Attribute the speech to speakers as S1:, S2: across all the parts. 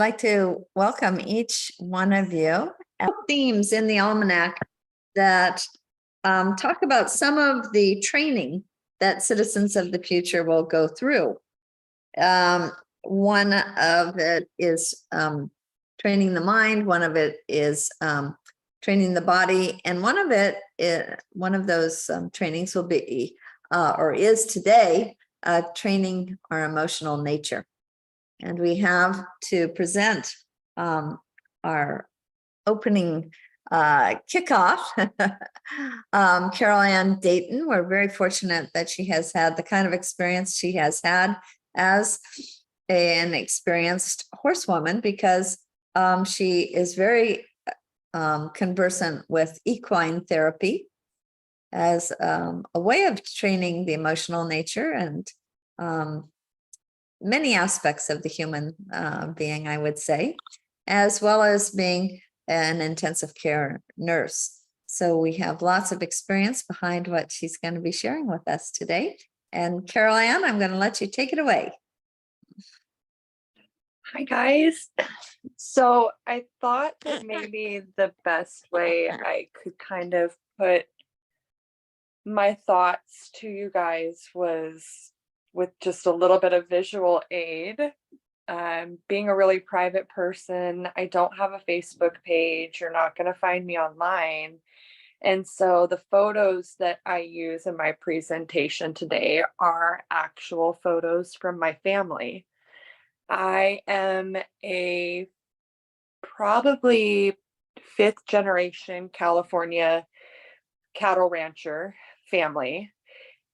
S1: I'd like to welcome each one of you. Themes in the almanac that talk about some of the training that citizens of the future will go through. One of it is training the mind. One of it is training the body, and one of those trainings will be or is today training our emotional nature. And we have to present our opening kickoff, Ann Deighton. We're very fortunate that she has had the kind of experience she has had as an experienced horsewoman, because she is very conversant with equine therapy as a way of training the emotional nature and many aspects of the human being, I would say, as well as being an intensive care nurse. So we have lots of experience behind what she's going to be sharing with us today. And Carol Ann, I'm going to let you take it away.
S2: Hi, guys. So I thought that maybe the best way I could kind of put my thoughts to you guys was with just a little bit of visual aid. Being a really private person, I don't have a Facebook page. You're not going to find me online. And so the photos that I use in my presentation today are actual photos from my family. I am a probably 5th generation California cattle rancher family,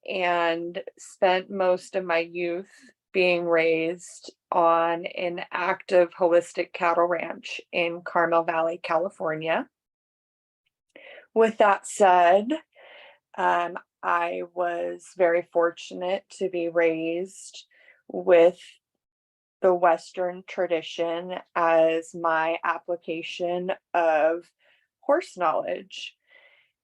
S2: and spent most of my youth being raised on an active holistic cattle ranch in Carmel Valley, California. With that said, I was very fortunate to be raised with the Western tradition as my application of horse knowledge.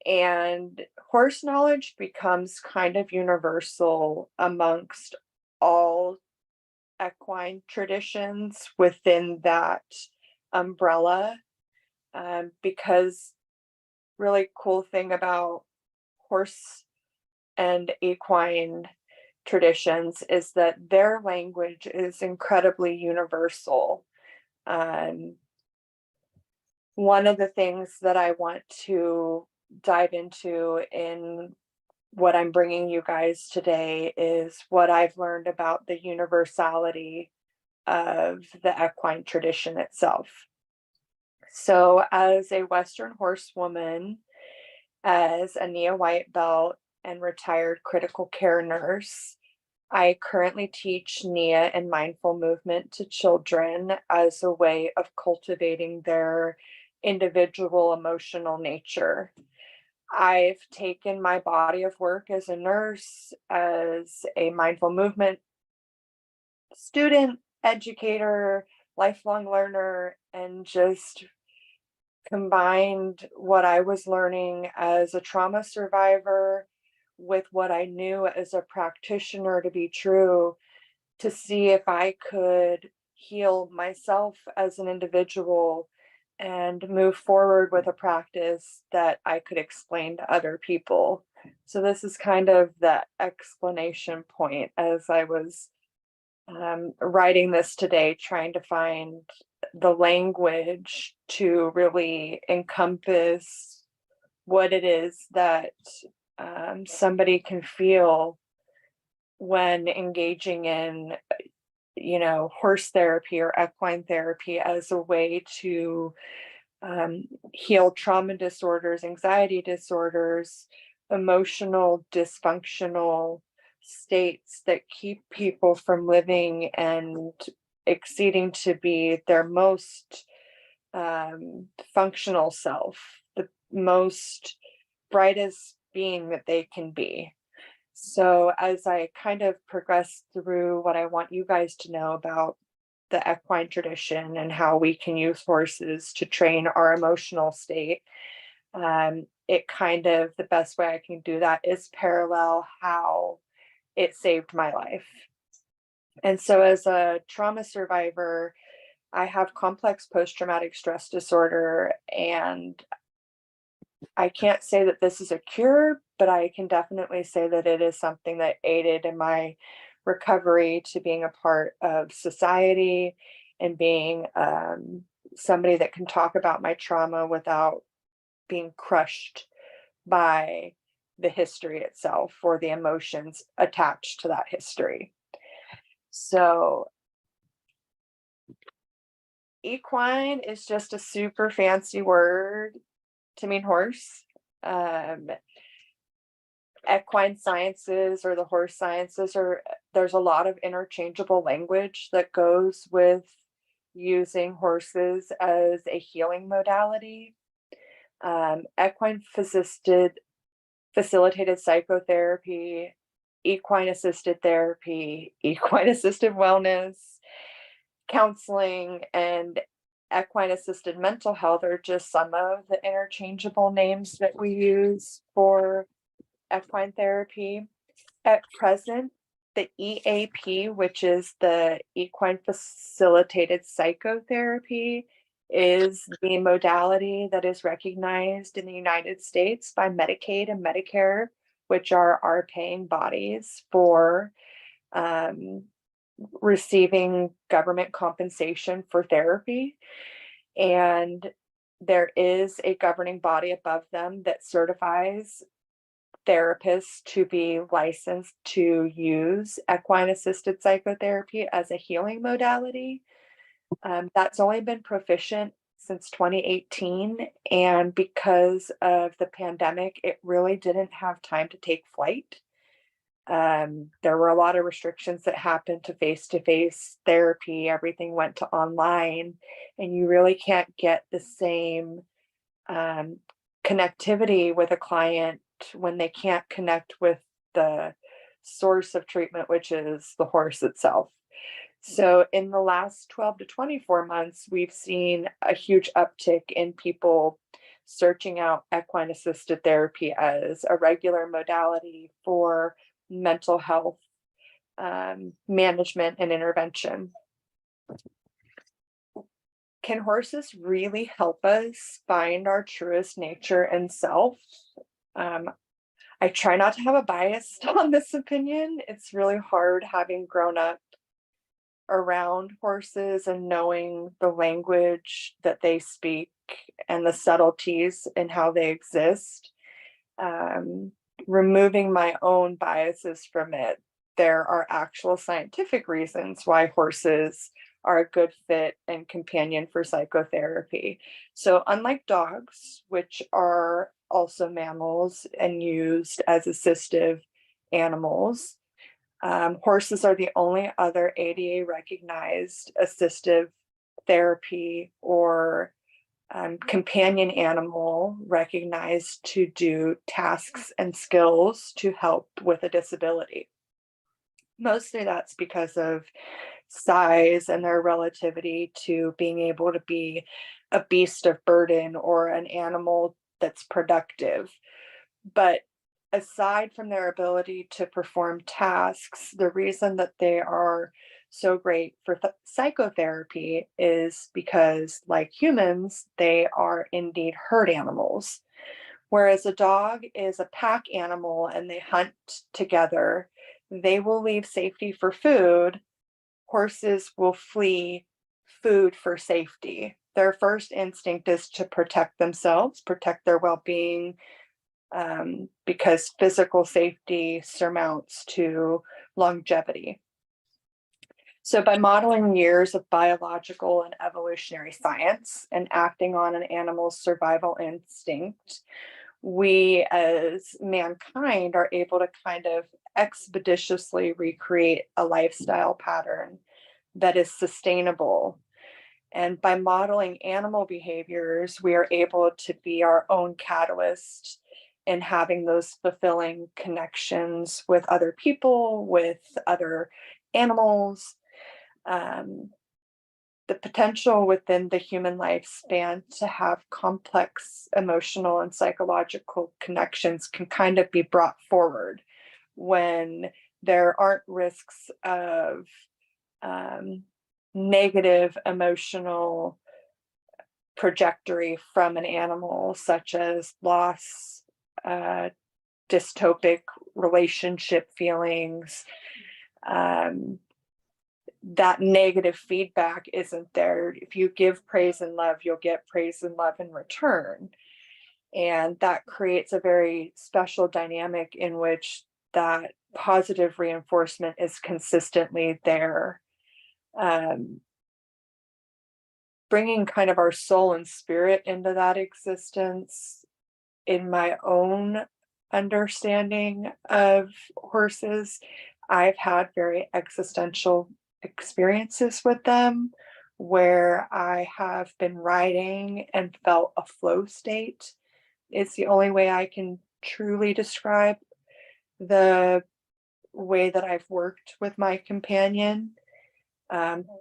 S2: And horse knowledge becomes kind of universal amongst all equine traditions within that umbrella, because really cool thing about horse and equine traditions is that their language is incredibly universal. One of the things that I want to dive into in what I'm bringing you guys today is what I've learned about the universality of the equine tradition itself. So as a Western horsewoman, as a NIA white belt and retired critical care nurse, I currently teach NIA and mindful movement to children as a way of cultivating their individual emotional nature. I've taken my body of work as a nurse, as a mindful movement student, educator, lifelong learner, and just combined what I was learning as a trauma survivor with what I knew as a practitioner to be true, to see if I could heal myself as an individual and move forward with a practice that I could explain to other people. So this is kind of the explanation point as I was writing this today, trying to find the language to really encompass what it is that somebody can feel when engaging in horse therapy or equine therapy as a way to heal trauma disorders, anxiety disorders, emotional dysfunctional states that keep people from living and exceeding to be their most functional self, the most brightest being that they can be. So as I kind of progress through what I want you guys to know about the equine tradition and how we can use horses to train our emotional state, it kind of, the best way I can do that is parallel how it saved my life. And so as a trauma survivor, I have complex post-traumatic stress disorder, and I can't say that this is a cure, but I can definitely say that it is something that aided in my recovery to being a part of society and being somebody that can talk about my trauma without being crushed by the history itself or the emotions attached to that history. So equine is just a super fancy word to mean horse. Equine sciences or the horse sciences, or there's a lot of interchangeable language that goes with using horses as a healing modality. Equine facilitated psychotherapy, equine assisted therapy, equine assisted wellness, counseling, and equine assisted mental health are just some of the interchangeable names that we use for equine therapy. At present, the EAP, which is the equine facilitated psychotherapy, is the modality that is recognized in the United States by Medicaid and Medicare, which are our paying bodies for receiving government compensation for therapy. And there is a governing body above them that certifies therapists to be licensed to use equine assisted psychotherapy as a healing modality. That's only been proficient since 2018. And because of the pandemic, it really didn't have time to take flight. There were a lot of restrictions that happened to face-to-face therapy. Everything went to online, and you really can't get the same connectivity with a client when they can't connect with the source of treatment, which is the horse itself. So in the last 12 to 24 months, we've seen a huge uptick in people searching out equine assisted therapy as a regular modality for mental health management and intervention. Can horses really help us find our truest nature and self? I try not to have a bias on this opinion. It's really hard having grown up around horses and knowing the language that they speak and the subtleties in how they exist. Removing my own biases from it, there are actual scientific reasons why horses are a good fit and companion for psychotherapy. So unlike dogs, which are also mammals and used as assistive animals, horses are the only other ADA recognized assistive therapy or companion animal recognized to do tasks and skills to help with a disability. Mostly that's because of size and their relativity to being able to be a beast of burden or an animal that's productive. But aside from their ability to perform tasks, the reason that they are so great for psychotherapy is because, like humans, they are indeed herd animals. Whereas a dog is a pack animal and they hunt together, they will leave safety for food. Horses will flee food for safety. Their first instinct is to protect themselves, protect their well-being, because physical safety surmounts to longevity. So by modeling years of biological and evolutionary science and acting on an animal's survival instinct, we as mankind are able to kind of expeditiously recreate a lifestyle pattern that is sustainable. And by modeling animal behaviors, we are able to be our own catalyst in having those fulfilling connections with other people, with other animals. The potential within the human lifespan to have complex emotional and psychological connections can kind of be brought forward when there aren't risks of negative emotional trajectory from an animal, such as loss, dystopic relationship feelings, that negative feedback isn't there. If you give praise and love, you'll get praise and love in return. And that creates a very special dynamic in which that positive reinforcement is consistently there. Bringing kind of our soul and spirit into that existence, in my own understanding of horses, I've had very existential experiences with them where I have been riding and felt a flow state. It's the only way I can truly describe the way that I've worked with my companion,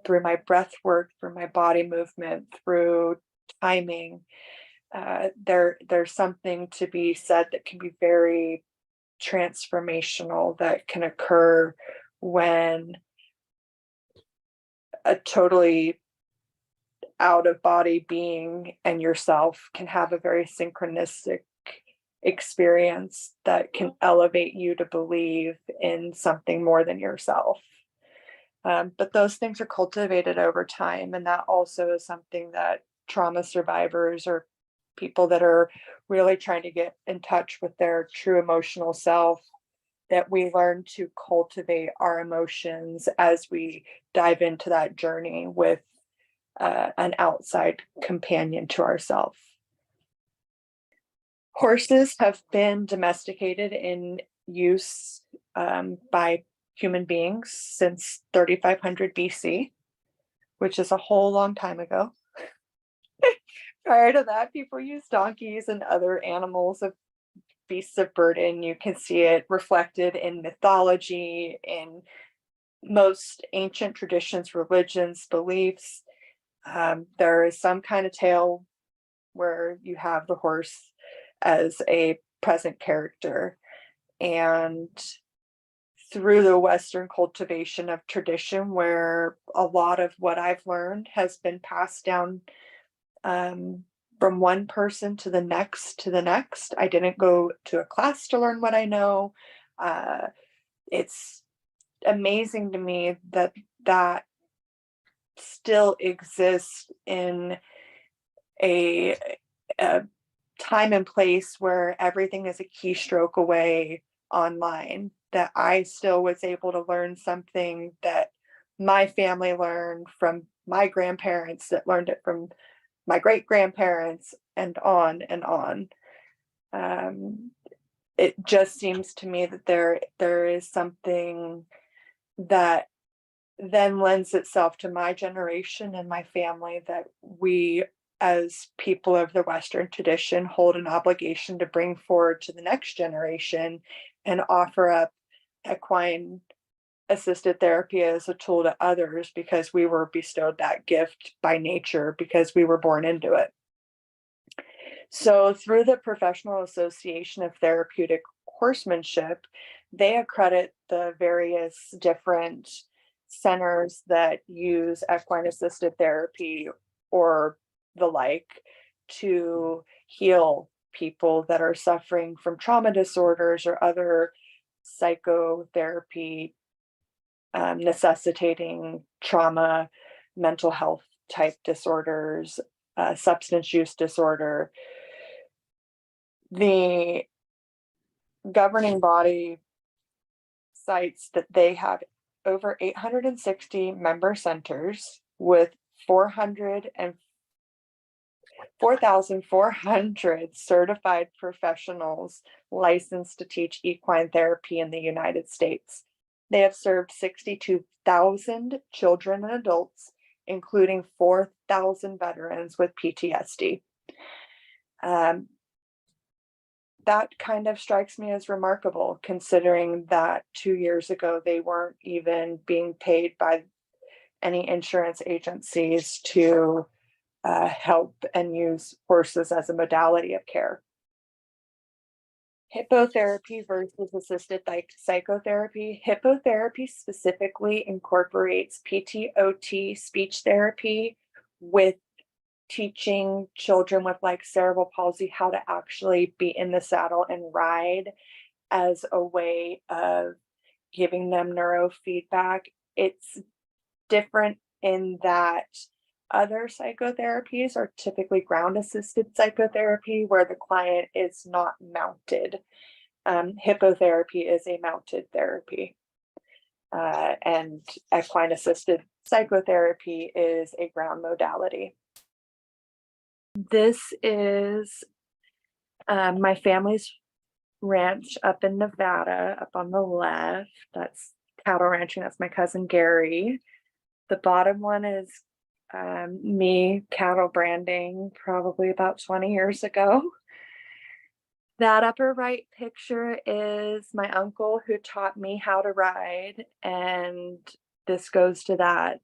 S2: through my breath work, through my body movement, through timing. There's something to be said that can be very transformational that can occur when a totally out of body being and yourself can have a very synchronistic experience that can elevate you to believe in something more than yourself. But those things are cultivated over time. And that also is something that trauma survivors or people that are really trying to get in touch with their true emotional self, that we learn to cultivate our emotions as we dive into that journey with an outside companion to ourselves. Horses have been domesticated in use by human beings since 3500 BC, which is a whole long time ago. Prior to that, people used donkeys and other animals of beasts of burden. You can see it reflected in mythology, in most ancient traditions, religions, beliefs. There is some kind of tale where you have the horse as a present character. And through the Western cultivation of tradition, where a lot of what I've learned has been passed down from one person to the next. I didn't go to a class to learn what I know. It's amazing to me that that still exists in a time and place where everything is a keystroke away online, that I still was able to learn something that my family learned from my grandparents, that learned it from my great grandparents, and on and on. It just seems to me that there is something that then lends itself to my generation and my family, that we as people of the Western tradition hold an obligation to bring forward to the next generation and offer up equine assisted therapy as a tool to others, because we were bestowed that gift by nature, because we were born into it. So through the Professional Association of Therapeutic Horsemanship, they accredit the various different centers that use equine assisted therapy or the like to heal people that are suffering from trauma disorders or other psychotherapy necessitating trauma, mental health type disorders, substance use disorder. The governing body cites that they have over 860 member centers with 4,400 certified professionals licensed to teach equine therapy in the United States. They have served 62,000 children and adults, including 4,000 veterans with PTSD. That kind of strikes me as remarkable, considering that 2 years ago, they weren't even being paid by any insurance agencies to help and use horses as a modality of care. Hippotherapy versus assisted psychotherapy. Hippotherapy specifically incorporates PTOT, speech therapy, with teaching children with like cerebral palsy how to actually be in the saddle and ride as a way of giving them neurofeedback. It's different in that other psychotherapies are typically ground assisted psychotherapy where the client is not mounted. Hippotherapy is a mounted therapy. And equine assisted psychotherapy is a ground modality. This is my family's ranch up in Nevada, up on the left. That's cattle ranching. That's my cousin Gary. The bottom one is me cattle branding probably about 20 years ago. That upper right picture is my uncle who taught me how to ride. And this goes to that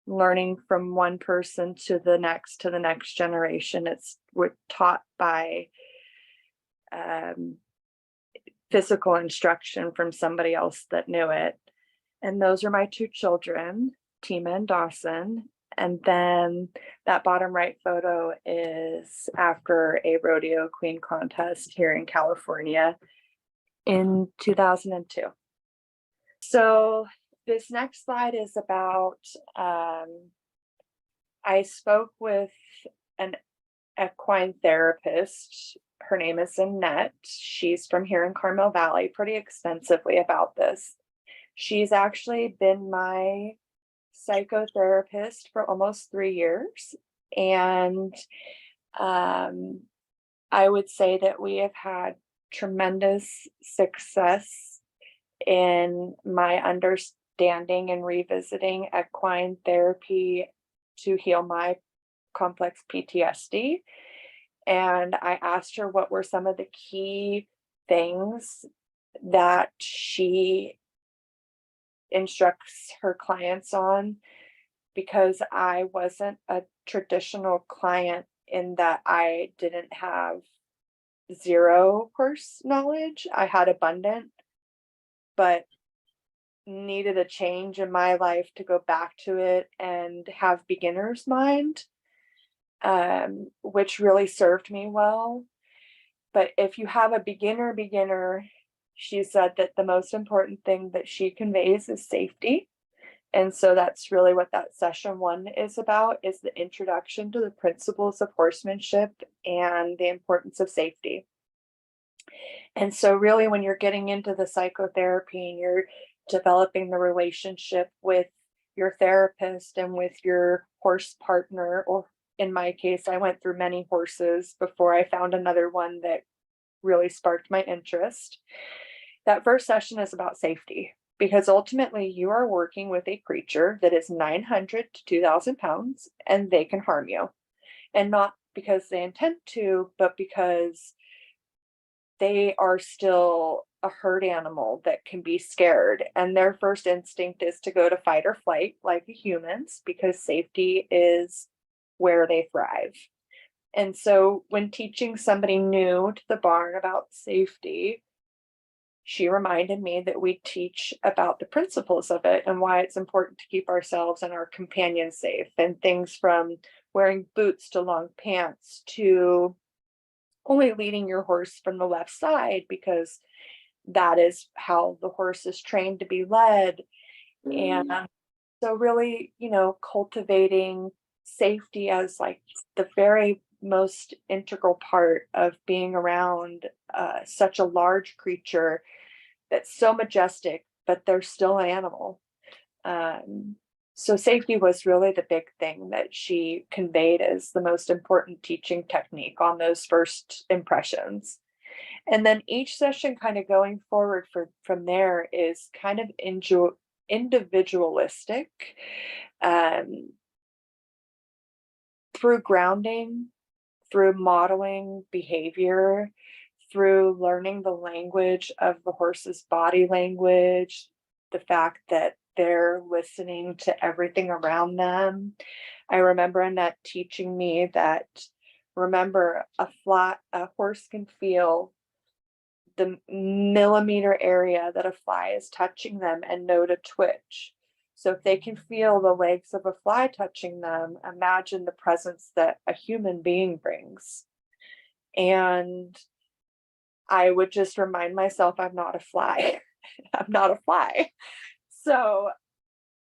S2: learning from one person to the next generation. We're taught by physical instruction from somebody else that knew it. And those are my two children, Tima and Dawson. And then that bottom right photo is after a rodeo queen contest here in California in 2002. So this next slide is about, I spoke with an equine therapist. Her name is Annette. She's from here in Carmel Valley, pretty extensively about this. She's actually been my psychotherapist for almost 3 years. And I would say that we have had tremendous success in my understanding and revisiting equine therapy to heal my complex PTSD. And I asked her what were some of the key things that she instructs her clients on, because I wasn't a traditional client in that I didn't have zero horse knowledge. I had abundant, but needed a change in my life to go back to it and have beginner's mind, which really served me well. But if you have a beginner, she said that the most important thing that she conveys is safety. And so that's really what that session 1 is about, is the introduction to the principles of horsemanship and the importance of safety. And so really when you're getting into the psychotherapy and you're developing the relationship with your therapist and with your horse partner, or in my case, I went through many horses before I found another one that really sparked my interest. That first session is about safety, because ultimately you are working with a creature that is 900 to 2,000 pounds and they can harm you. And not because they intend to, but because they are still a herd animal that can be scared. And their first instinct is to go to fight or flight like humans, because safety is where they thrive. And so when teaching somebody new to the barn about safety, she reminded me that we teach about the principles of it and why it's important to keep ourselves and our companions safe, and things from wearing boots to long pants to only leading your horse from the left side, because that is how the horse is trained to be led. And so really, cultivating safety as like the very most integral part of being around such a large creature that's so majestic, but they're still an animal. So safety was really the big thing that she conveyed as the most important teaching technique on those first impressions. And then each session kind of going forward from there is kind of individualistic, through grounding, through modeling behavior, through learning the language of the horse's body language, the fact that they're listening to everything around them. I remember Annette teaching me that, remember, a horse can feel the millimeter area that a fly is touching them and know to twitch. So if they can feel the legs of a fly touching them, imagine the presence that a human being brings. And I would just remind myself, I'm not a fly. I'm not a fly. So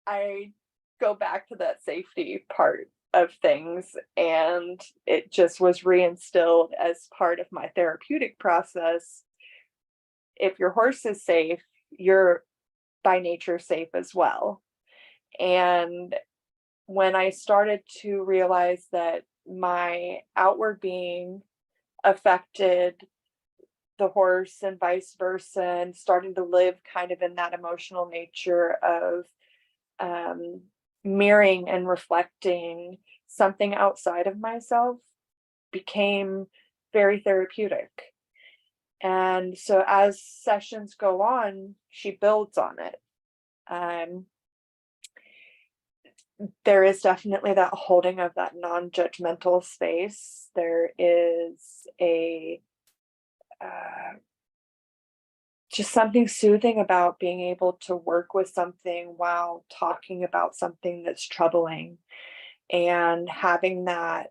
S2: I go back to that safety part of things, and it just was reinstilled as part of my therapeutic process. If your horse is safe, you're by nature safe as well. And when I started to realize that my outward being affected the horse and vice versa, and starting to live kind of in that emotional nature of mirroring and reflecting something outside of myself, became very therapeutic. And so as sessions go on, she builds on it. There is definitely that holding of that non-judgmental space. There is a just something soothing about being able to work with something while talking about something that's troubling, and having that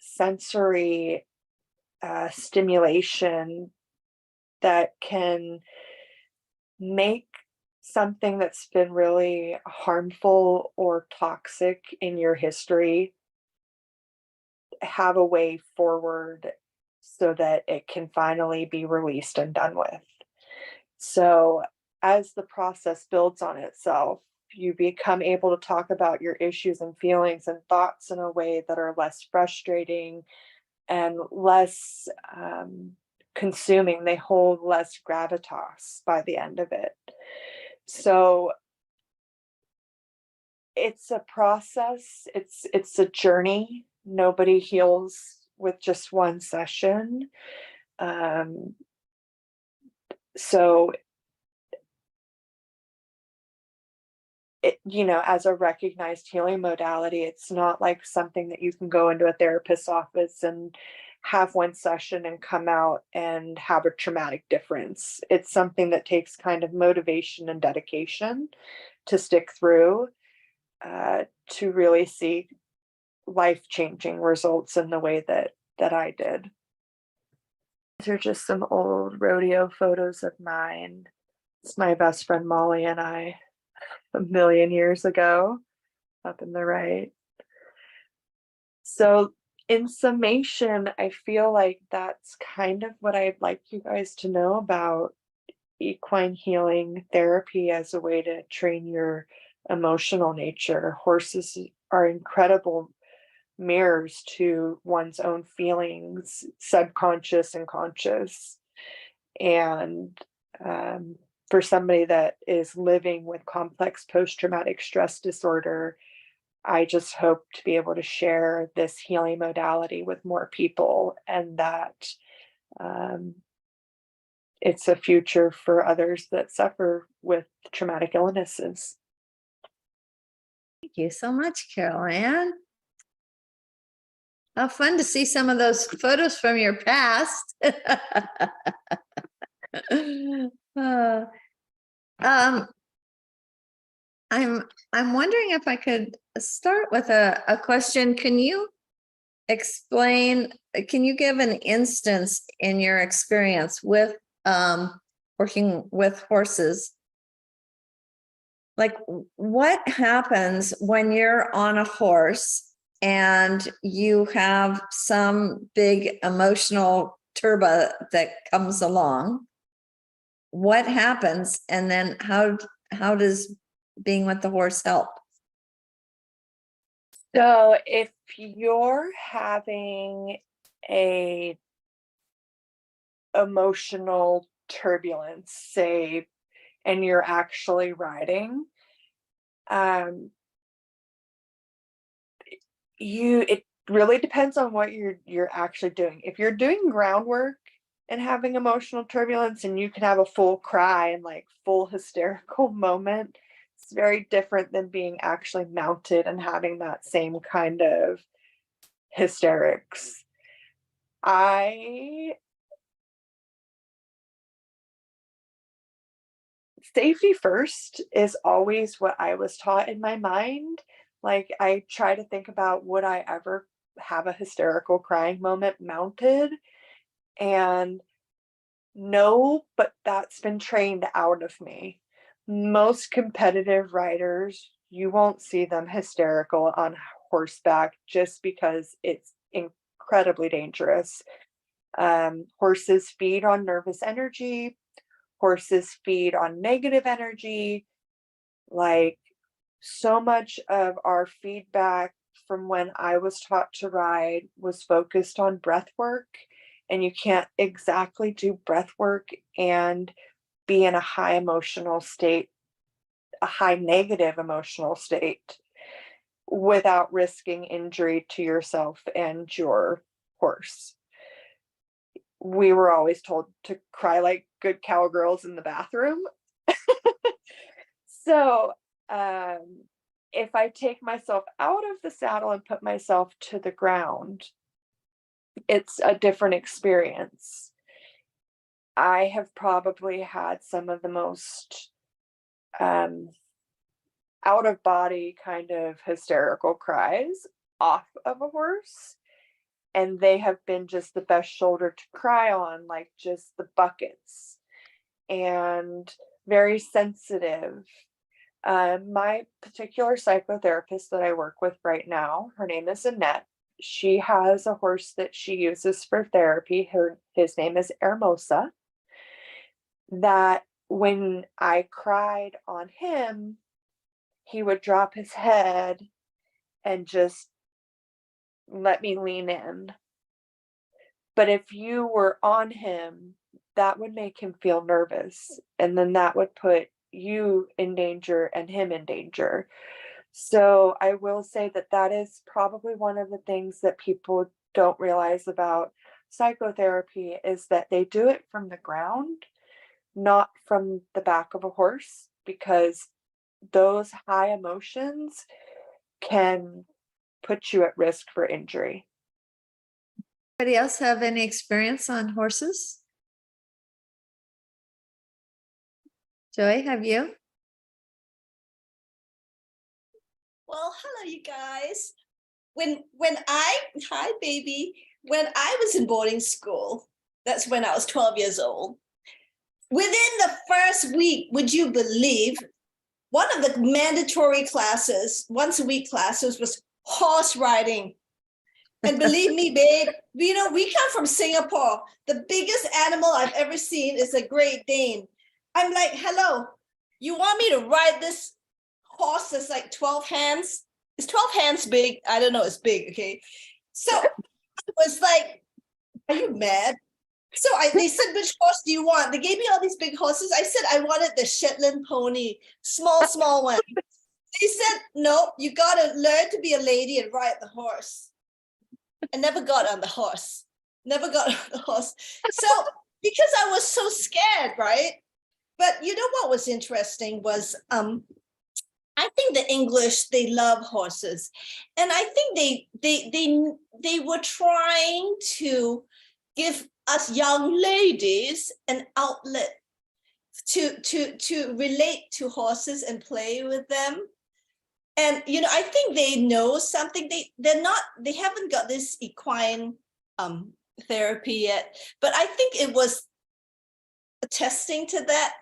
S2: sensory stimulation that can make something that's been really harmful or toxic in your history have a way forward so that it can finally be released and done with. So as the process builds on itself, you become able to talk about your issues and feelings and thoughts in a way that are less frustrating and less consuming. They hold less gravitas by the end of it. So it's a process. It's a journey. Nobody heals with just one session. So it, as a recognized healing modality, it's not like something that you can go into a therapist's office and have one session and come out and have a traumatic difference. It's something that takes kind of motivation and dedication to stick through, to really see life-changing results in the way that I did. These are just some old rodeo photos of mine. It's my best friend Molly and I, a million years ago, up in the right. So in summation, I feel like that's kind of what I'd like you guys to know about equine healing therapy as a way to train your emotional nature. Horses are incredible mirrors to one's own feelings, subconscious and conscious. And for somebody that is living with complex post-traumatic stress disorder, I just hope to be able to share this healing modality with more people, and that it's a future for others that suffer with traumatic illnesses.
S1: Thank you so much, Carol Ann. How fun to see some of those photos from your past. I'm wondering if I could start with a question. Can you give an instance in your experience with working with horses? Like, what happens when you're on a horse and you have some big emotional turbo that comes along? What happens, and then how does being with the horse help?
S2: So if you're having a emotional turbulence, say, and you're actually riding, it really depends on what you're actually doing. If you're doing groundwork and having emotional turbulence, and you can have a full cry and like full hysterical moment, it's very different than being actually mounted and having that same kind of hysterics. I safety first is always what I was taught in my mind. Like, I try to think about, would I ever have a hysterical crying moment mounted? And no, but that's been trained out of me. Most competitive riders, you won't see them hysterical on horseback just because it's incredibly dangerous. Horses feed on nervous energy. Horses feed on negative energy. Like, so much of our feedback from when I was taught to ride was focused on breath work, and you can't exactly do breath work and be in a high emotional state, a high negative emotional state, without risking injury to yourself and your horse. We were always told to cry like good cowgirls in the bathroom. So, if I take myself out of the saddle and put myself to the ground, it's a different experience. I have probably had some of the most out of body kind of hysterical cries off of a horse. And they have been just the best shoulder to cry on, like just the buckets, and very sensitive. My particular psychotherapist that I work with right now, her name is Annette. She has a horse that she uses for therapy. His name is Hermosa. That when I cried on him, he would drop his head and just let me lean in. But if you were on him, that would make him feel nervous. And then that would put you in danger and him in danger. So I will say that that is probably one of the things that people don't realize about psychotherapy, is that they do it from the ground, not from the back of a horse, because those high emotions can put you at risk for injury.
S1: Anybody else have any experience on horses? Joy, have you?
S3: Well, hello, you guys. Hi, baby. When I was in boarding school, that's when I was 12 years old. Within the first week, would you believe, one of the mandatory classes, once a week classes, was horse riding. And believe me, babe, we come from Singapore. The biggest animal I've ever seen is a Great Dane. I'm like, hello, you want me to ride this horse that's like 12 hands? Is 12 hands big? I don't know, it's big, okay? So it was like, are you mad? So they said, which horse do you want? They gave me all these big horses. I said, I wanted the Shetland pony, small one. They said, no, you got to learn to be a lady and ride the horse. I never got on the horse. So because I was so scared, right? But you know what was interesting was, I think the English, they love horses. And I think they were trying to give us young ladies an outlet to relate to horses and play with them. And I think they know something. They haven't got this equine therapy yet, but I think it was attesting to that.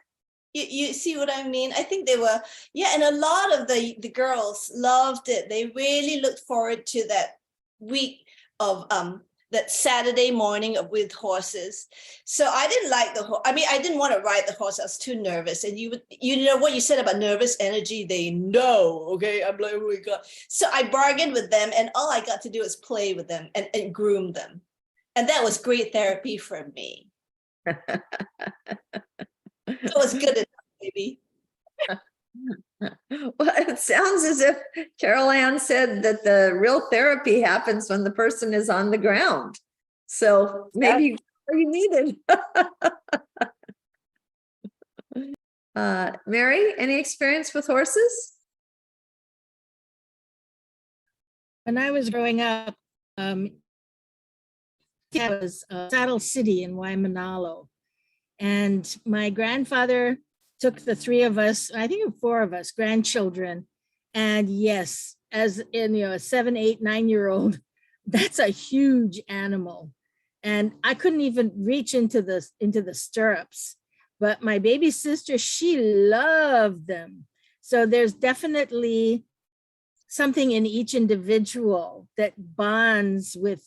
S3: You see what I mean? I think they were, and a lot of the girls loved it. They really looked forward to that week of that Saturday morning with horses. So I didn't like the horse. I mean, I didn't want to ride the horse. I was too nervous. And you know what you said about nervous energy, they know, okay? I'm like, oh my God. So I bargained with them, and all I got to do is play with them and groom them. And that was great therapy for me. It was good enough, baby.
S1: Well, it sounds as if Carol Ann said that the real therapy happens when the person is on the ground. So maybe you needed. Mary, any experience with horses?
S4: When I was growing up, I was Saddle City in Waimanalo. And my grandfather took the three of us, I think four of us, grandchildren. And yes, as in, a 7, 8, 9-year-old, that's a huge animal. And I couldn't even reach into the stirrups. But my baby sister, she loved them. So there's definitely something in each individual that bonds with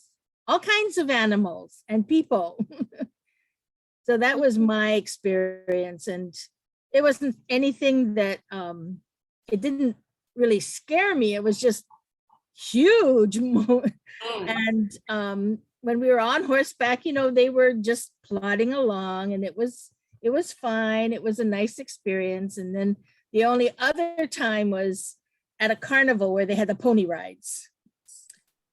S4: all kinds of animals and people. So that was my experience. And it wasn't anything that, it didn't really scare me. It was just huge. And when we were on horseback, they were just plodding along, and it was fine. It was a nice experience. And then the only other time was at a carnival where they had the pony rides.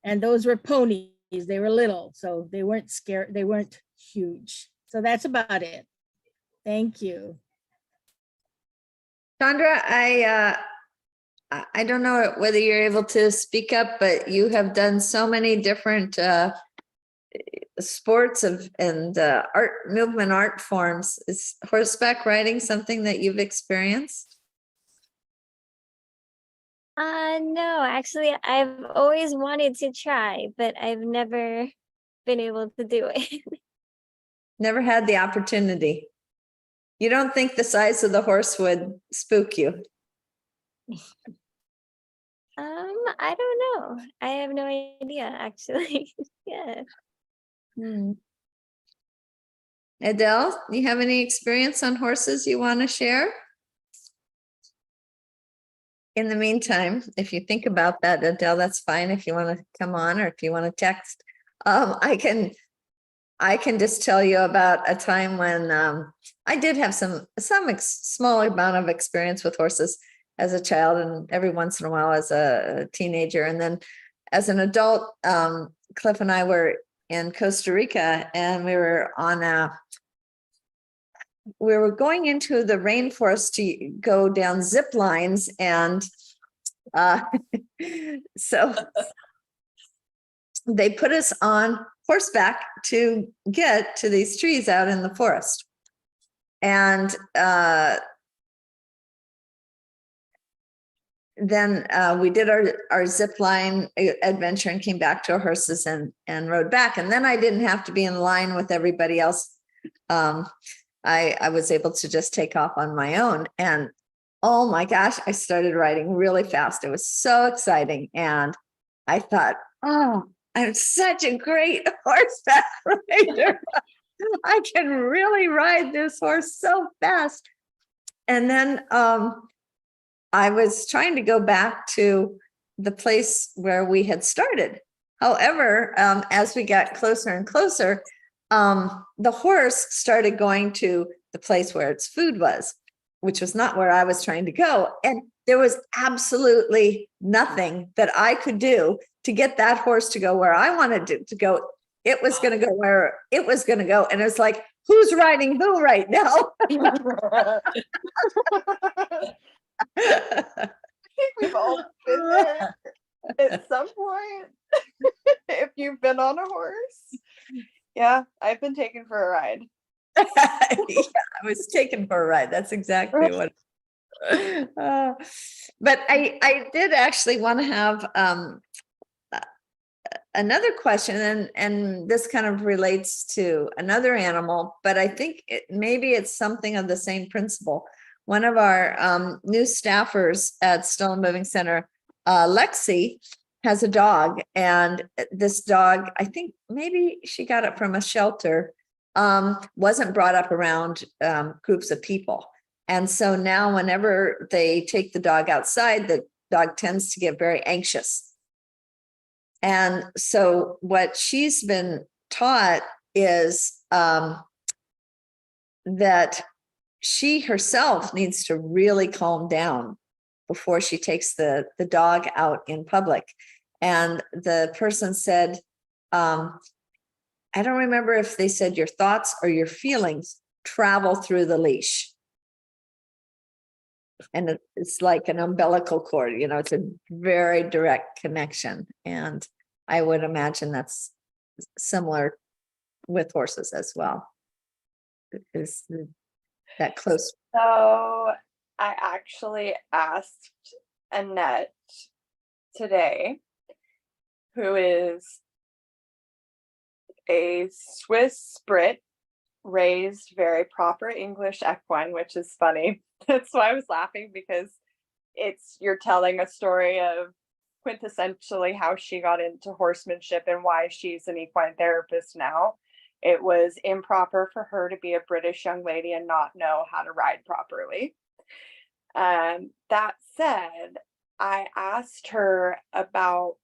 S4: And those were ponies. They were little, so they weren't scared. They weren't huge. So that's about it. Thank you.
S1: Chandra, I don't know whether you're able to speak up, but you have done so many different sports and movement art forms. Is horseback riding something that you've experienced?
S5: No, actually, I've always wanted to try, but I've never been able to do it.
S1: Never had the opportunity. You don't think the size of the horse would spook you?
S5: I don't know. I have no idea, actually. Yeah.
S1: Adele, you have any experience on horses you want to share? In the meantime, if you think about that, Adele, that's fine. If you want to come on or if you want to text, I can just tell you about a time when I did have some small amount of experience with horses as a child, and every once in a while as a teenager. And then as an adult, Cliff and I were in Costa Rica, and we were going into the rainforest to go down zip lines. And so they put us on horseback to get to these trees out in the forest. And then we did our zip line adventure and came back to our horses and rode back. And then I didn't have to be in line with everybody else. I was able to just take off on my own. And oh my gosh, I started riding really fast. It was so exciting. And I thought, oh, I'm such a great horseback rider. I can really ride this horse so fast. And then I was trying to go back to the place where we had started. However, as we got closer and closer, the horse started going to the place where its food was, which was not where I was trying to go. And there was absolutely nothing that I could do to get that horse to go where I wanted it to go. It was going to go where it was going to go. And it's like, who's riding who right now?
S2: I think we've all been there at some point. If you've been on a horse. Yeah, I've been taken for a ride.
S1: Yeah, I was taken for a ride. That's exactly what. But I did actually want to have another question, and this kind of relates to another animal, but I think maybe it's something of the same principle. One of our new staffers at Stolen Moving Center, Lexi, has a dog, and this dog, I think maybe she got it from a shelter, wasn't brought up around groups of people. And so now whenever they take the dog outside, the dog tends to get very anxious. And so what she's been taught is that she herself needs to really calm down before she takes the dog out in public. And the person said, I don't remember if they said your thoughts or your feelings travel through the leash. And it's like an umbilical cord, it's a very direct connection. And I would imagine that's similar with horses as well. that close.
S2: So I actually asked Annette today, who is a Swiss Brit, raised very proper English equine, which is funny. That's why I was laughing, because you're telling a story of quintessentially how she got into horsemanship and why she's an equine therapist now. It was improper for her to be a British young lady and not know how to ride properly. That said, I asked her about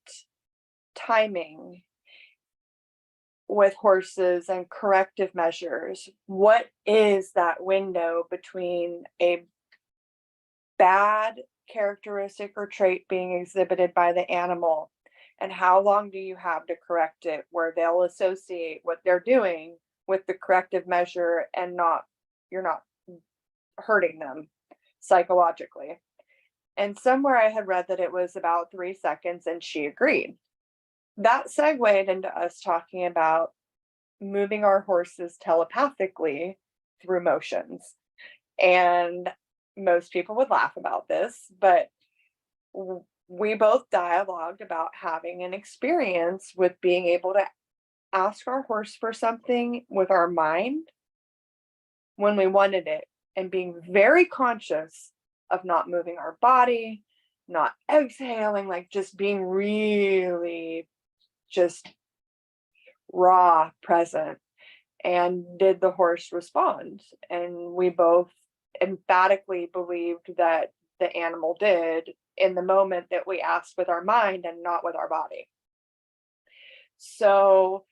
S2: timing with horses and corrective measures. What is that window between a bad characteristic or trait being exhibited by the animal, and how long do you have to correct it, where they'll associate what they're doing with the corrective measure and you're not hurting them psychologically? And somewhere I had read that it was about 3 seconds, and she agreed. That segued into us talking about moving our horses telepathically through motions. And most people would laugh about this, but we both dialogued about having an experience with being able to ask our horse for something with our mind when we wanted it, and being very conscious of not moving our body, not exhaling, like just being really just raw present. And did the horse respond? And we both emphatically believed that the animal did, in the moment that we asked with our mind and not with our body. So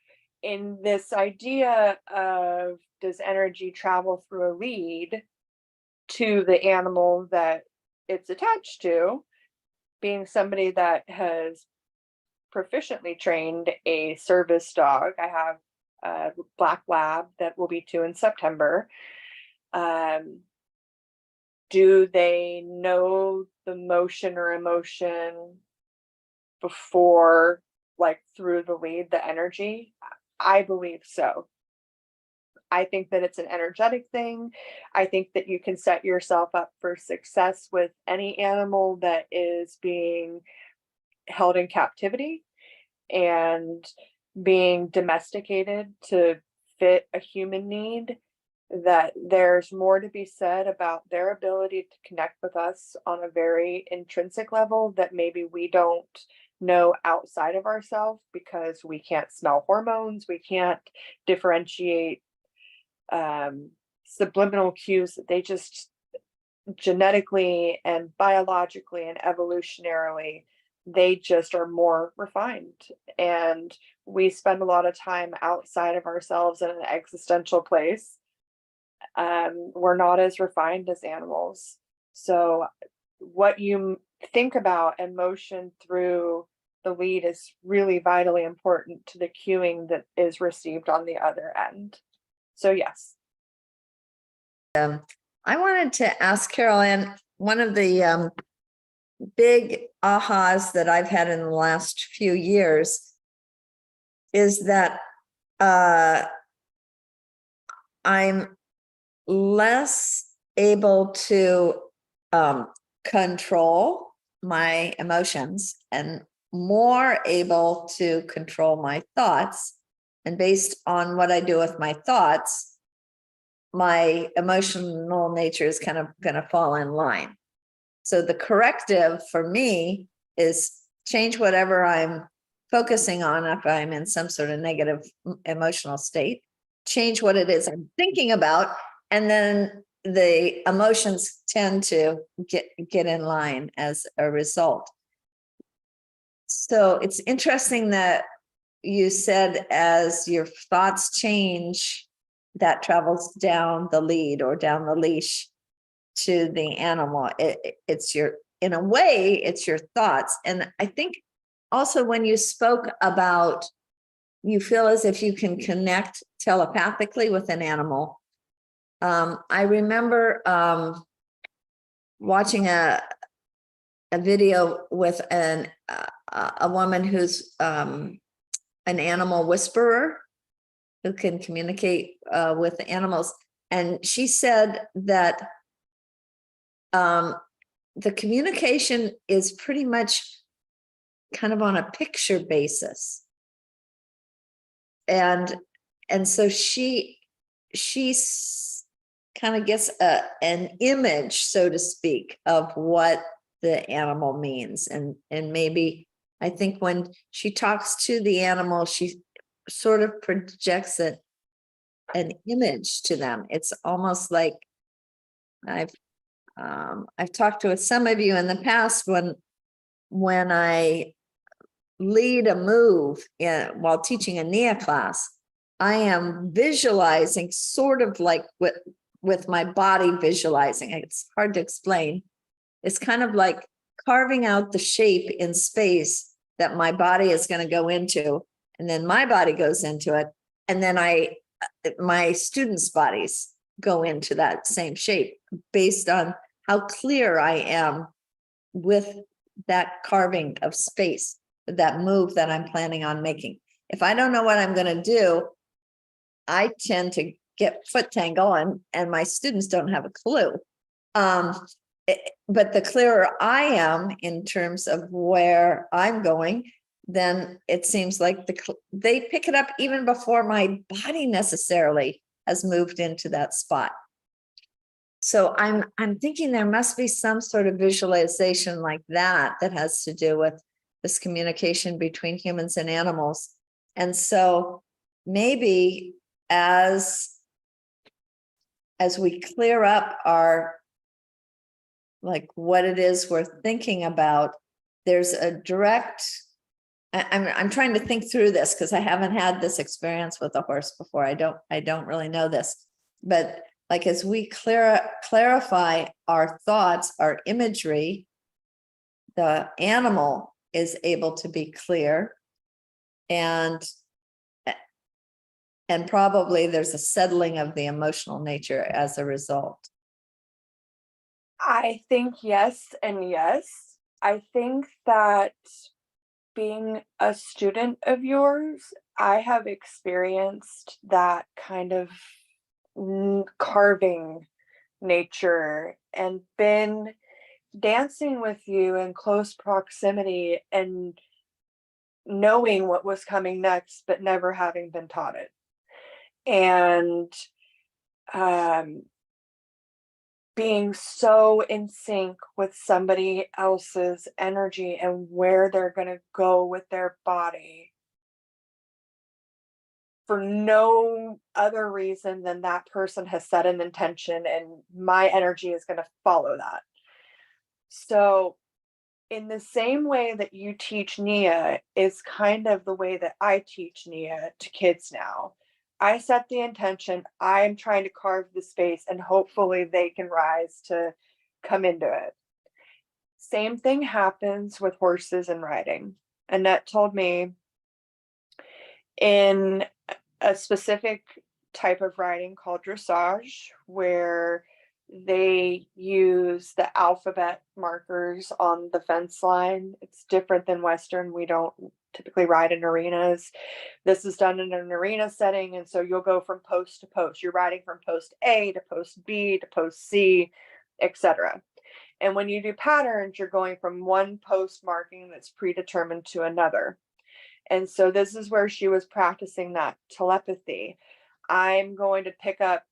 S2: in this idea of, does energy travel through a lead to the animal that it's attached to, being somebody that has proficiently trained a service dog, I have a black lab that will be 2 in September. Do they know the motion or emotion before, like through the lead, the energy? I believe so. I think that it's an energetic thing. I think that you can set yourself up for success with any animal that is being held in captivity and being domesticated to fit a human need, that there's more to be said about their ability to connect with us on a very intrinsic level that maybe we don't know outside of ourselves, because we can't smell hormones, we can't differentiate subliminal cues, that they just genetically and biologically and evolutionarily, they just are more refined. And we spend a lot of time outside of ourselves in an existential place. We're not as refined as animals. So what you think about and motion through the lead is really vitally important to the cueing that is received on the other end. So yes.
S1: I wanted to ask Carol Ann, one of the big ahas that I've had in the last few years is that I'm less able to control my emotions and more able to control my thoughts. And based on what I do with my thoughts, my emotional nature is kind of going to fall in line. So the corrective for me is change whatever I'm focusing on. If I'm in some sort of negative emotional state, change what it is I'm thinking about, and then the emotions tend to get in line as a result. So it's interesting that you said as your thoughts change, that travels down the lead or down the leash to the animal. It's your, in a way, it's your thoughts. And I think also when you spoke about, you feel as if you can connect telepathically with an animal. I remember watching a video with a woman who's an animal whisperer who can communicate with the animals. And she said that the communication is pretty much kind of on a picture basis. And so she's kind of gets an image, so to speak, of what the animal means. And maybe I think when she talks to the animal, she sort of projects an image to them. It's almost like I've talked to some of you in the past when I lead a move while teaching a NIA class, I am visualizing sort of like with my body visualizing. It's hard to explain. It's kind of like carving out the shape in space that my body is going to go into, and then my body goes into it, and then my students' bodies go into that same shape based on how clear I am with that carving of space, that move that I'm planning on making. If I don't know what I'm going to do, I tend to get foot tangle, and my students don't have a clue. But the clearer I am in terms of where I'm going, then it seems like they pick it up even before my body necessarily has moved into that spot. So I'm thinking there must be some sort of visualization like that has to do with this communication between humans and animals. And so maybe as we clear up our, like what it is we're thinking about, there's a direct, I'm trying to think through this because I haven't had this experience with a horse before. I don't really know this, but like as we clarify our thoughts, our imagery, the animal is able to be clear, and probably there's a settling of the emotional nature as a result.
S2: I think yes and yes. I think that being a student of yours, I have experienced that kind of carving nature and been dancing with you in close proximity and knowing what was coming next, but never having been taught it. And being so in sync with somebody else's energy and where they're going to go with their body for no other reason than that person has set an intention and my energy is going to follow that. So in the same way that you teach NIA is kind of the way that I teach NIA to kids now. I set the intention, I'm trying to carve the space, and hopefully they can rise to come into it. Same thing happens with horses and riding. Annette told me in a specific type of riding called dressage, where they use the alphabet markers on the fence line. It's different than Western. We don't typically ride in arenas. This is done in an arena setting. And so you'll go from post to post. You're riding from post A to post B to post C, etc. And when you do patterns, you're going from one post marking that's predetermined to another. And so this is where she was practicing that telepathy. I'm going to pick up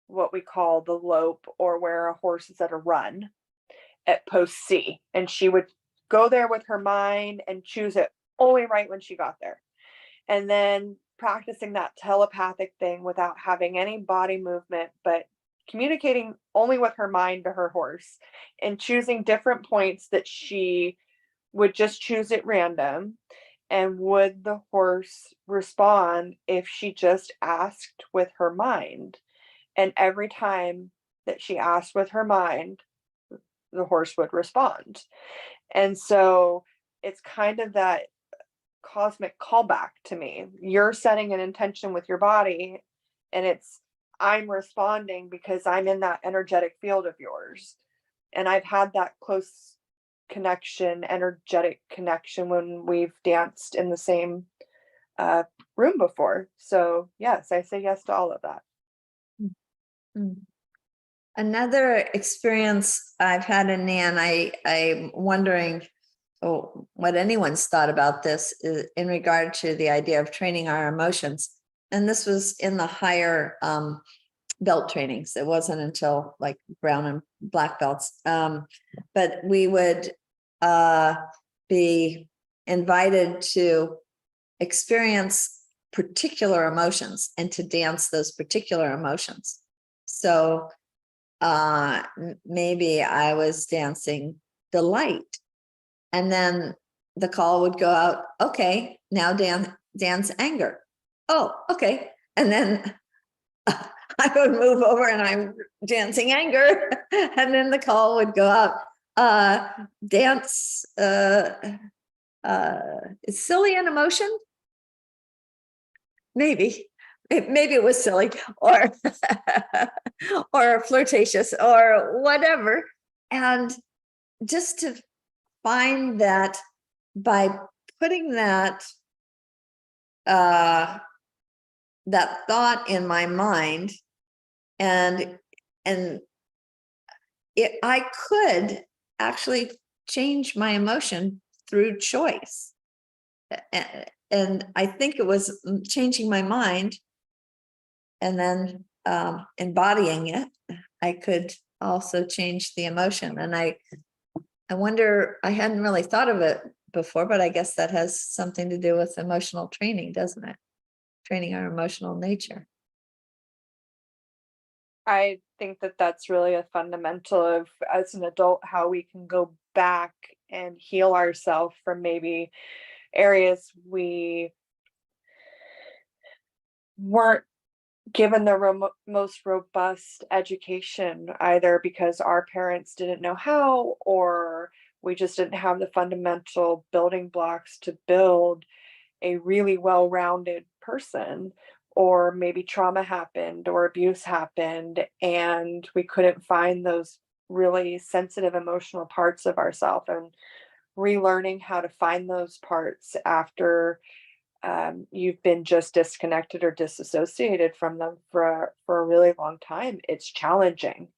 S2: what we call the lope, or where a horse is at a run, at post C. And she would go there with her mind and choose it only right when she got there. And then practicing that telepathic thing without having any body movement, but communicating only with her mind to her horse, and choosing different points that she would just choose at random. And would the horse respond if she just asked with her mind? And every time that she asked with her mind, the horse would respond. And so it's kind of that cosmic callback to me. You're setting an intention with your body, and it's, I'm responding because I'm in that energetic field of yours. And I've had that close connection, energetic connection, when we've danced in the same room before. So yes, I say yes to all of that.
S1: Another experience I've had in Nan, I'm wondering what anyone's thought about this is in regard to the idea of training our emotions. And this was in the higher belt trainings. It wasn't until like brown and black belts. But we would be invited to experience particular emotions and to dance those particular emotions. So maybe I was dancing delight, and then the call would go out, okay, now dance anger. Oh, okay. And then I would move over and I'm dancing anger. And then the call would go out, dance is silly an emotion? Maybe it was silly or or flirtatious or whatever. And just to find that by putting that that thought in my mind, and I could actually change my emotion through choice. And I think it was changing my mind and then embodying it. I could also change the emotion. And I wonder, I hadn't really thought of it before, but I guess that has something to do with emotional training, doesn't it? Training our emotional nature.
S2: I think that that's really a fundamental of, as an adult, how we can go back and heal ourselves from maybe areas we weren't given the most robust education, either because our parents didn't know how, or we just didn't have the fundamental building blocks to build a really well-rounded person, or maybe trauma happened or abuse happened and we couldn't find those really sensitive emotional parts of ourselves, and relearning how to find those parts after you've been just disconnected or disassociated from them for a really long time. It's challenging.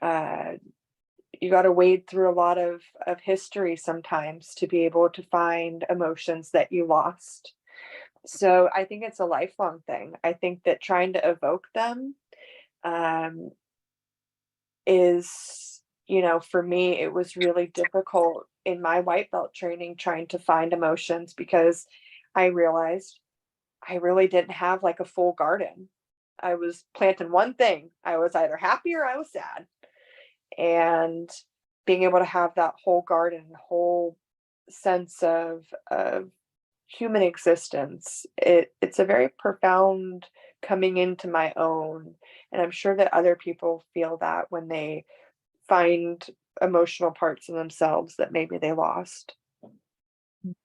S2: You got to wade through a lot of history sometimes to be able to find emotions that you lost. So I think it's a lifelong thing. I think that trying to evoke them is, for me, it was really difficult in my white belt training trying to find emotions, because I realized I really didn't have like a full garden. I was planting one thing. I was either happy or I was sad. And being able to have that whole garden, whole sense of human existence, it's a very profound coming into my own. And I'm sure that other people feel that when they find emotional parts in themselves that maybe they lost.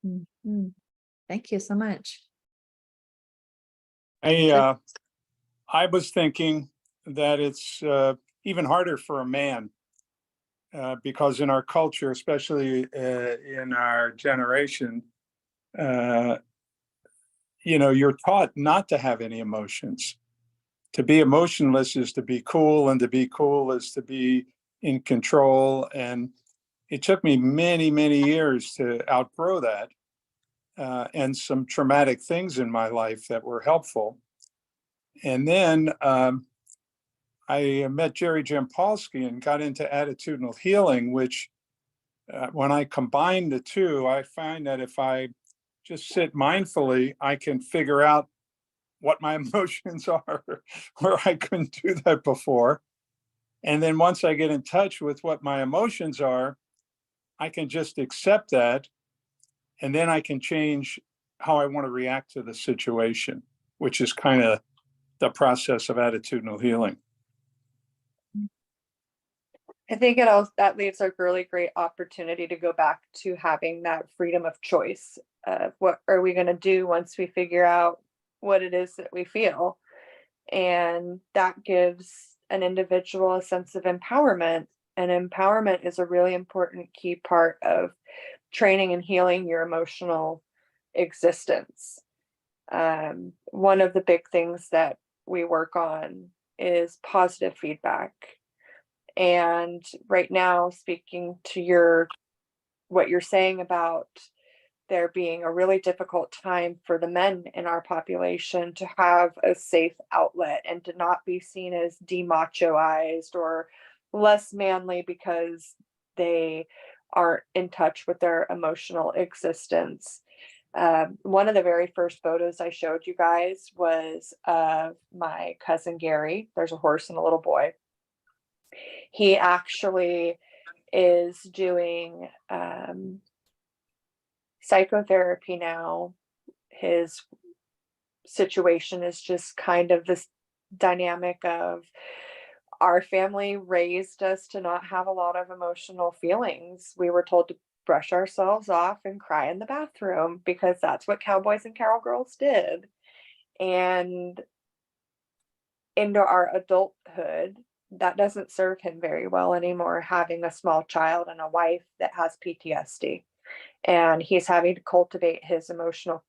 S1: Mm-hmm. Thank you so much.
S6: I was thinking that it's even harder for a man because in our culture, especially in our generation, you're taught not to have any emotions. To be emotionless is to be cool, and to be cool is to be in control. And it took me many, many years to outgrow that, and some traumatic things in my life that were helpful. And then I met Jerry Jampolsky and got into attitudinal healing, which when I combine the two, I find that if I just sit mindfully, I can figure out what my emotions are, where I couldn't do that before. And then once I get in touch with what my emotions are, I can just accept that. And then I can change how I want to react to the situation, which is kind of the process of attitudinal healing.
S2: I think that leaves a really great opportunity to go back to having that freedom of choice of what are we going to do once we figure out what it is that we feel. And that gives an individual a sense of empowerment. And empowerment is a really important key part of training and healing your emotional existence. One of the big things that we work on is positive feedback. And right now, speaking to what you're saying about there being a really difficult time for the men in our population to have a safe outlet and to not be seen as demachoized or less manly because they aren't in touch with their emotional existence. One of the very first photos I showed you guys was of my cousin Gary. There's a horse and a little boy. He actually is doing psychotherapy now. His situation is just kind of this dynamic of our family raised us to not have a lot of emotional feelings. We were told to brush ourselves off and cry in the bathroom because that's what cowboys and cowgirls did. And into our adulthood, that doesn't serve him very well anymore, having a small child and a wife that has PTSD. And he's having to cultivate his emotional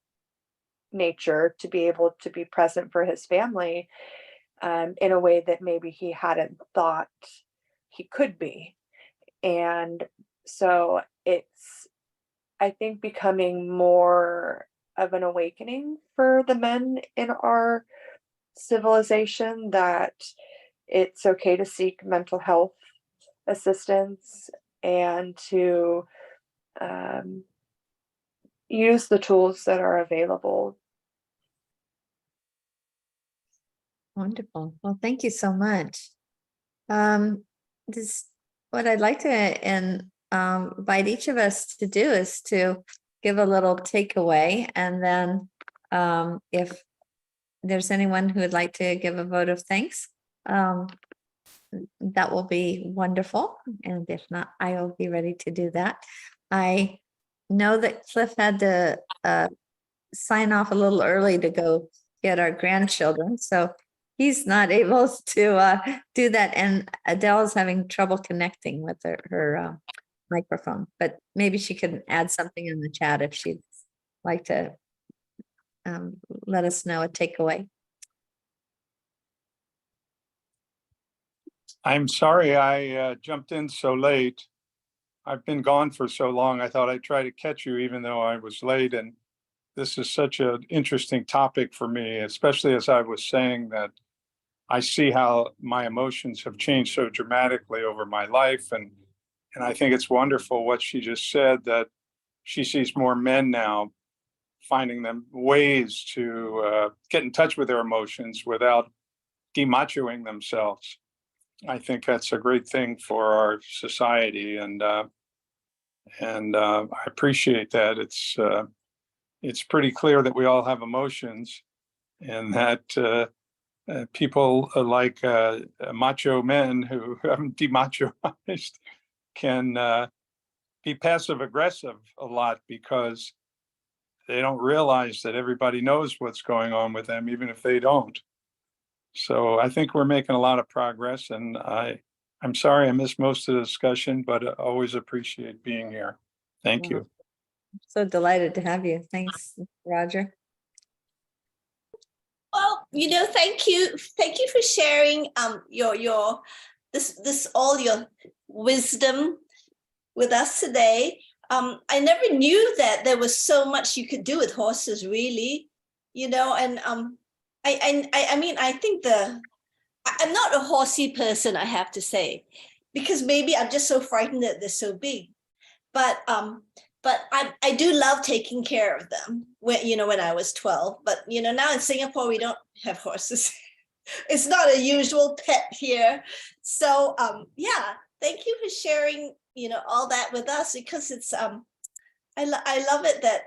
S2: nature to be able to be present for his family in a way that maybe he hadn't thought he could be. And so it's, I think, becoming more of an awakening for the men in our civilization that it's okay to seek mental health assistance and to use the tools that are available.
S1: Wonderful. Well, thank you so much. This, what I'd like to invite each of us to do is to give a little takeaway, and then if there's anyone who would like to give a vote of thanks, that will be wonderful. And if not, I will be ready to do that. I know that Cliff had to sign off a little early to go get our grandchildren, so he's not able to do that. And Adele's having trouble connecting with her microphone, but maybe she could add something in the chat if she'd like to let us know a takeaway.
S6: I'm sorry I jumped in so late. I've been gone for so long. I thought I'd try to catch you even though I was late. And this is such an interesting topic for me, especially as I was saying that I see how my emotions have changed so dramatically over my life. And I think it's wonderful what she just said, that she sees more men now finding them ways to get in touch with their emotions without demachoing themselves. I think that's a great thing for our society, and I appreciate that. It's pretty clear that we all have emotions, and that people like macho men who haven't demachoized can be passive aggressive a lot because they don't realize that everybody knows what's going on with them, even if they don't. So I think we're making a lot of progress, and I'm sorry I missed most of the discussion, but I always appreciate being here. Thank you.
S1: So delighted to have you. Thanks, Roger.
S3: Well, thank you for sharing your all your wisdom with us today. I never knew that there was so much you could do with horses, really, and I mean, I think I'm not a horsey person, I have to say, because maybe I'm just so frightened that they're so big. But I do love taking care of them when I was 12. But now in Singapore we don't have horses. It's not a usual pet here. So yeah, thank you for sharing all that with us, because it's I love it that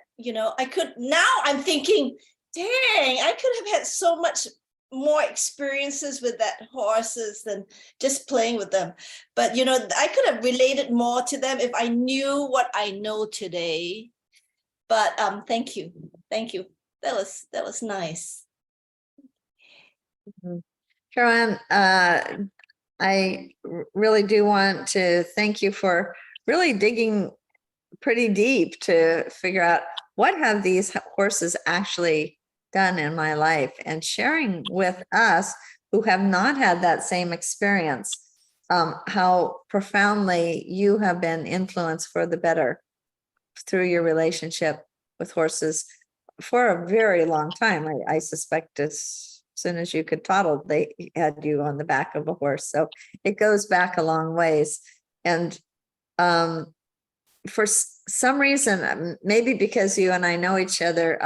S3: I'm thinking, dang, I could have had so much more experiences with that horses than just playing with them. But I could have related more to them if I knew what I know today. But thank you. That was nice.
S1: Caroline, I really do want to thank you for really digging pretty deep to figure out what have these horses actually done in my life, and sharing with us who have not had that same experience, how profoundly you have been influenced for the better through your relationship with horses for a very long time. I suspect as soon as you could toddle, they had you on the back of a horse. So it goes back a long ways. And for some reason, maybe because you and I know each other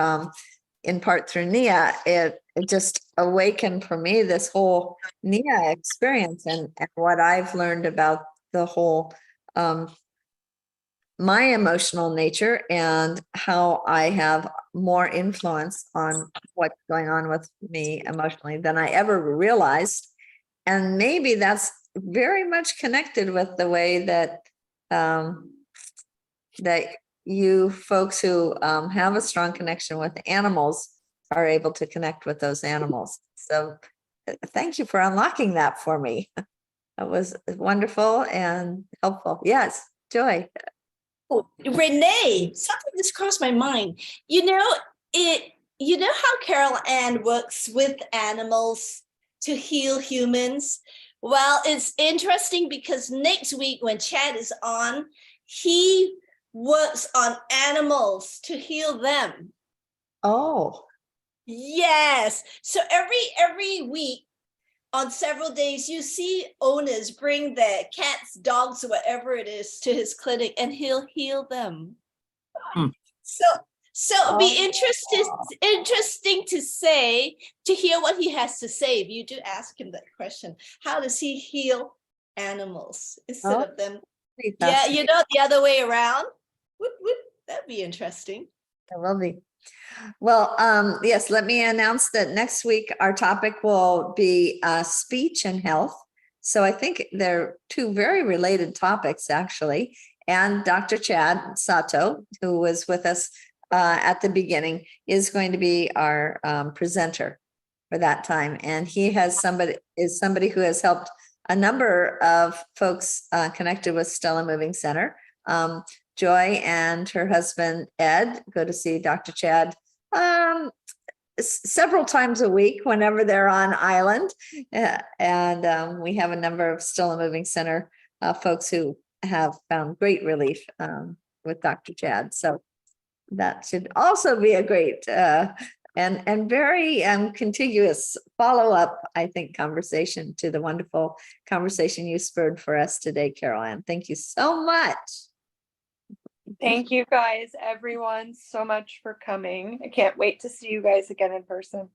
S1: in part through Nia, it just awakened for me this whole Nia experience and what I've learned about the whole my emotional nature and how I have more influence on what's going on with me emotionally than I ever realized. And maybe that's very much connected with the way that that you folks who have a strong connection with animals are able to connect with those animals. So thank you for unlocking that for me. That was wonderful and helpful. Yes, Joy.
S3: Oh, Renee, something just crossed my mind. You know how Carol Ann works with animals to heal humans? Well, it's interesting because next week when Chad is on, he works on animals to heal them.
S1: Oh,
S3: Yes. So every week on several days, you see owners bring their cats, dogs, whatever it is to his clinic and he'll heal them.
S6: Hmm.
S3: So it'll be interesting to hear what he has to say. If you do ask him that question, how does he heal animals instead of them? Yeah, the other way around. That'd be interesting.
S1: It will be. Well, yes, let me announce that next week our topic will be speech and health. So I think they're two very related topics, actually. And Dr. Chad Sato, who was with us at the beginning, is going to be our presenter for that time. And he is somebody who has helped a number of folks connected with Stella Moving Center. Joy and her husband, Ed, go to see Dr. Chad several times a week whenever they're on island. And we have a number of Stella Moving Center folks who have found great relief with Dr. Chad. So that should also be a great and very contiguous follow-up, I think, conversation to the wonderful conversation you spurred for us today, Carol Ann. Thank you so much.
S2: Thank you guys, everyone, so much for coming. I can't wait to see you guys again in person.